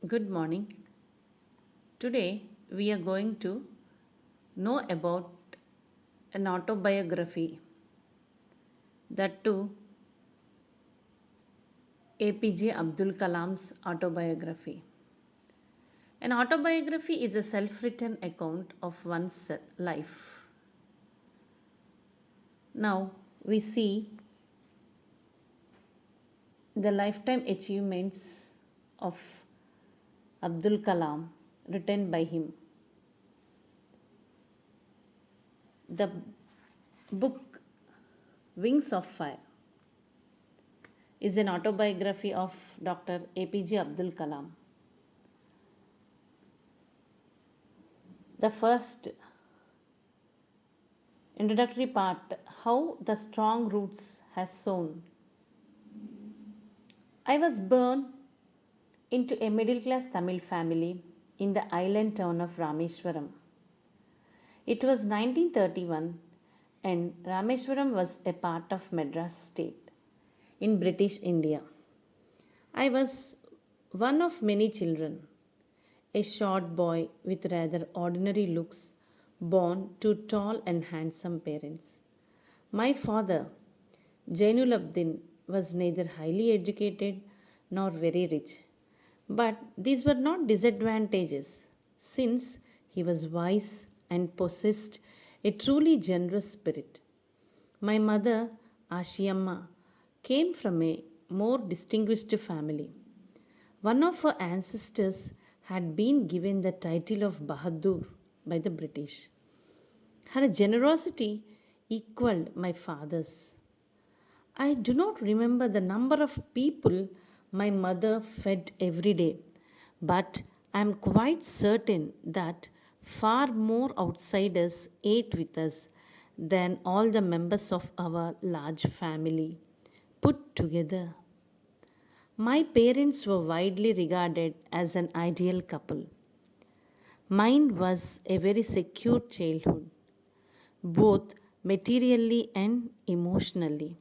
Good morning. Today we are going to know about an autobiography, that too APJ Abdul Kalam's autobiography. An autobiography is a self written account of one's life. Now we see the lifetime achievements of Abdul Kalam written by him. The book Wings of Fire is an autobiography of Dr. APJ Abdul Kalam. The first introductory part, how the strong roots has sown. I was born into a middle class Tamil family in the island town of Rameswaram. It was 1931 and Rameswaram was a part of Madras state in British India. I was one of many children, a short boy with rather ordinary looks, born to tall and handsome parents. My father, Jainulabdin, was neither highly educated nor very rich. But these were not disadvantages, since he was wise and possessed a truly generous spirit. My mother, Ashiyamma, came from a more distinguished family. One of her ancestors had been given the title of Bahadur by the British. Her generosity equaled my father's. I do not remember the number of people my mother fed every day, but I am quite certain that far more outsiders ate with us than all the members of our large family put together. My parents were widely regarded as an ideal couple. Mine was a very secure childhood, both materially and emotionally.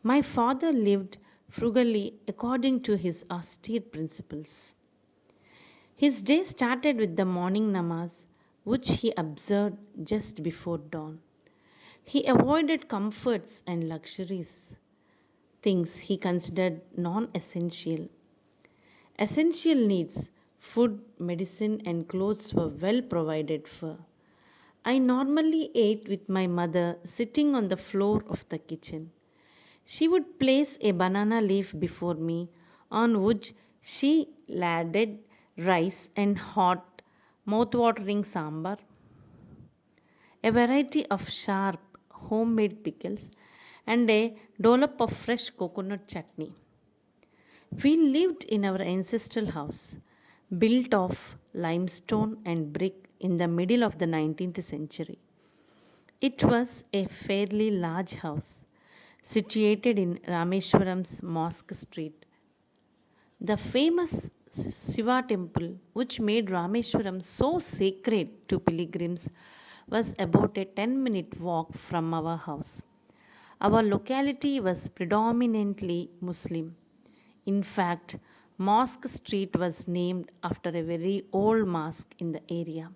My father lived frugally according to his austere principles. His day started with the morning namaz, which he observed just before dawn. He avoided comforts and luxuries, things he considered non essential. Essential needs, food, medicine, and clothes were well provided for. I normally ate with my mother sitting on the floor of the kitchen. She would place a banana leaf before me on which she ladled rice and hot, mouth-watering sambar, a variety of sharp, homemade pickles, and a dollop of fresh coconut chutney. We lived in our ancestral house, built of limestone and brick in the middle of the 19th century. It was a fairly large house, situated in Rameswaram's Mosque Street. The famous Shiva temple, which made Rameswaram so sacred to pilgrims, was about a 10-minute walk from our house. Our locality was predominantly Muslim. In fact, Mosque Street was named after a very old mosque in the area.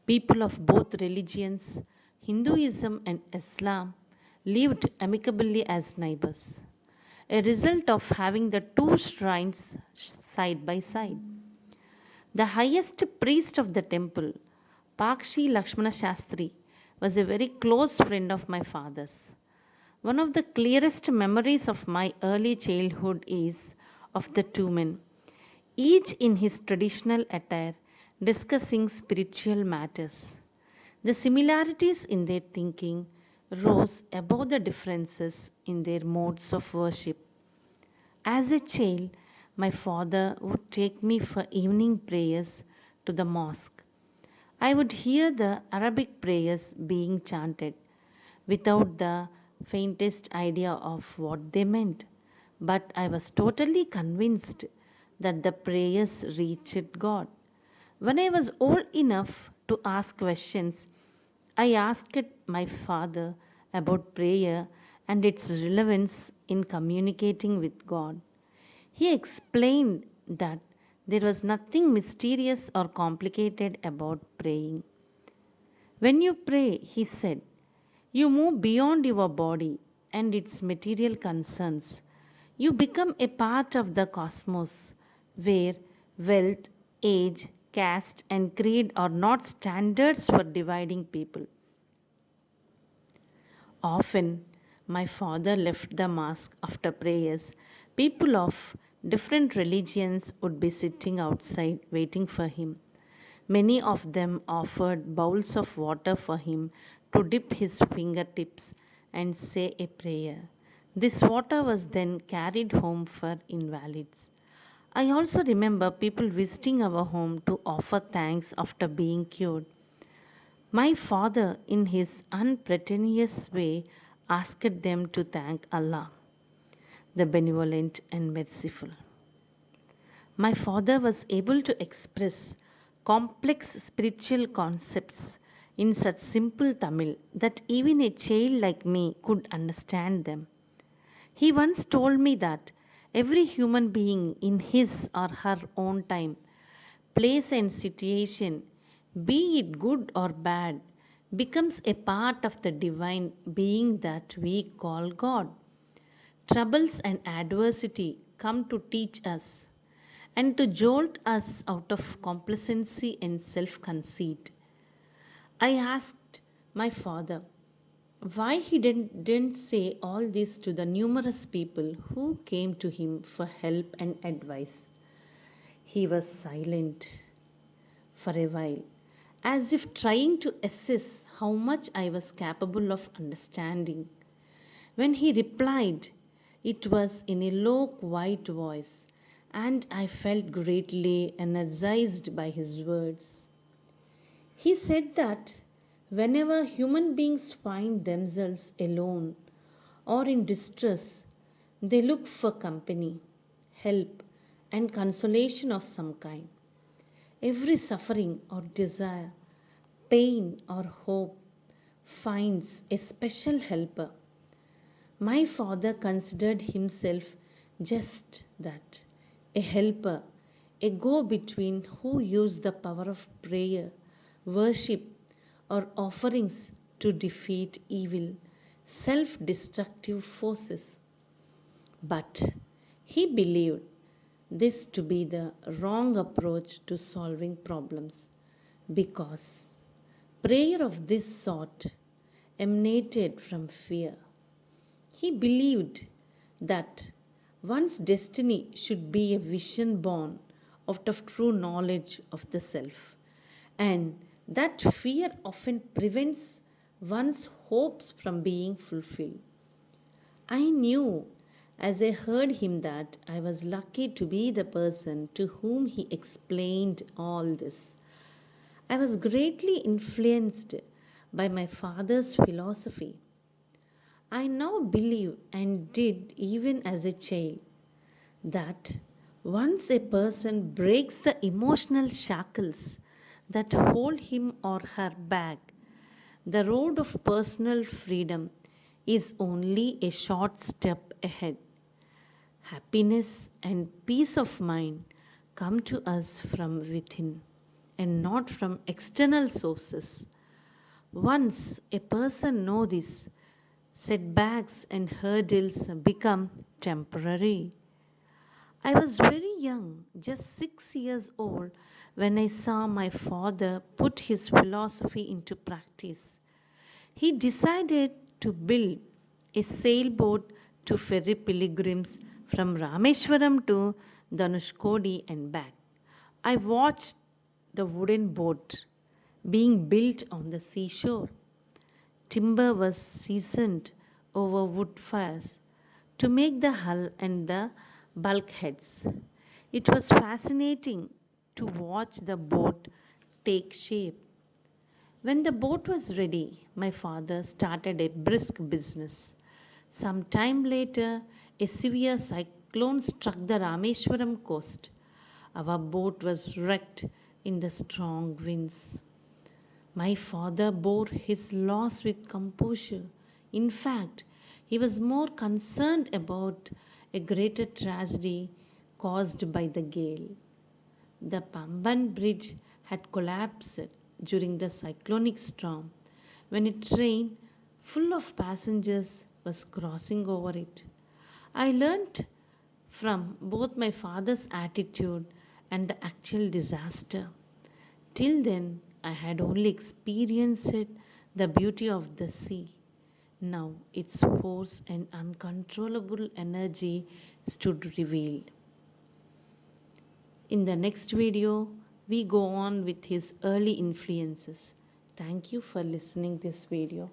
People of both religions, Hinduism and Islam, lived amicably as neighbors, a result of having the two shrines side by side. The highest priest of the temple, Pakshi Lakshmana Shastri, was a very close friend of my father's. One of the clearest memories of my early childhood is of the two men, each in his traditional attire, discussing spiritual matters. The similarities in their thinking rose above the differences in their modes of worship. As a child, my father would take me for evening prayers to the mosque. I would hear the Arabic prayers being chanted without the faintest idea of what they meant, but I was totally convinced that the prayers reached God. When I was old enough to ask questions, I asked my father about prayer and its relevance in communicating with God. He explained that There was nothing mysterious or complicated about praying. When you pray, he said, you move beyond your body and its material concerns. You become a part of the cosmos where wealth, age, caste, and creed are not standards for dividing people. Often, my father left the mosque after prayers. People of different religions would be sitting outside waiting for him. Many of them offered bowls of water for him to dip his fingertips and say a prayer. This water was then carried home for invalids. I also remember people visiting our home to offer thanks after being cured. My father, in his unpretentious way, asked them to thank Allah, the benevolent and merciful. My father was able to express complex spiritual concepts in such simple Tamil that even a child like me could understand them. He once told me that every human being in his or her own time, place, and situation, be it good or bad, becomes a part of the divine being that we call God. Troubles and adversity come to teach us and to jolt us out of complacency and self conceit. I asked my father why he didn't say all this to the numerous people who came to him for help and advice. He was silent for a while, as if trying to assess how much I was capable of understanding. When he replied, it was in a low, quiet voice, and I felt greatly energized by his words. He said that whenever human beings find themselves alone or in distress, they look for company, help, and consolation of some kind. Every suffering or desire, pain or hope finds a special helper. My father considered himself just that, a helper, a go between who used the power of prayer, worship, or offerings to defeat evil, self destructive forces. But he believed this to be the wrong approach to solving problems because prayer of this sort emanated from fear. He believed that one's destiny should be a vision born out of true knowledge of the self, and that fear often prevents one's hopes from being fulfilled. I knew as I heard him that I was lucky to be the person to whom he explained all this. I was greatly influenced by my father's philosophy. I now believe, and did even as a child, that once a person breaks the emotional shackles that hold him or her back, the road of personal freedom is only a short step ahead. Happiness and peace of mind come to us from within and not from external sources. Once a person knows this, setbacks and hurdles become temporary. I was very young, just 6 years old, when I saw my father put his philosophy into practice. He decided to build a sailboat to ferry pilgrims from Rameshwaram to Dhanushkodi and back. I watched the wooden boat being built on the seashore. Timber was seasoned over wood fires to make the hull and the bulkheads. It was fascinating to watch the boat take shape. When the boat was ready, my father started a brisk business. Some time later, a severe cyclone struck the Rameshwaram coast. Our boat was wrecked in the strong winds. My father bore his loss with composure. In fact, he was more concerned about a greater tragedy caused by the gale. The Pamban Bridge had collapsed during the cyclonic storm when a train full of passengers was crossing over it. I learnt from both my father's attitude and the actual disaster. Till then, I had only experienced the beauty of the sea. Now its force and uncontrollable energy stood revealed. In the next video, we go on with his early influences. Thank you for listening this video.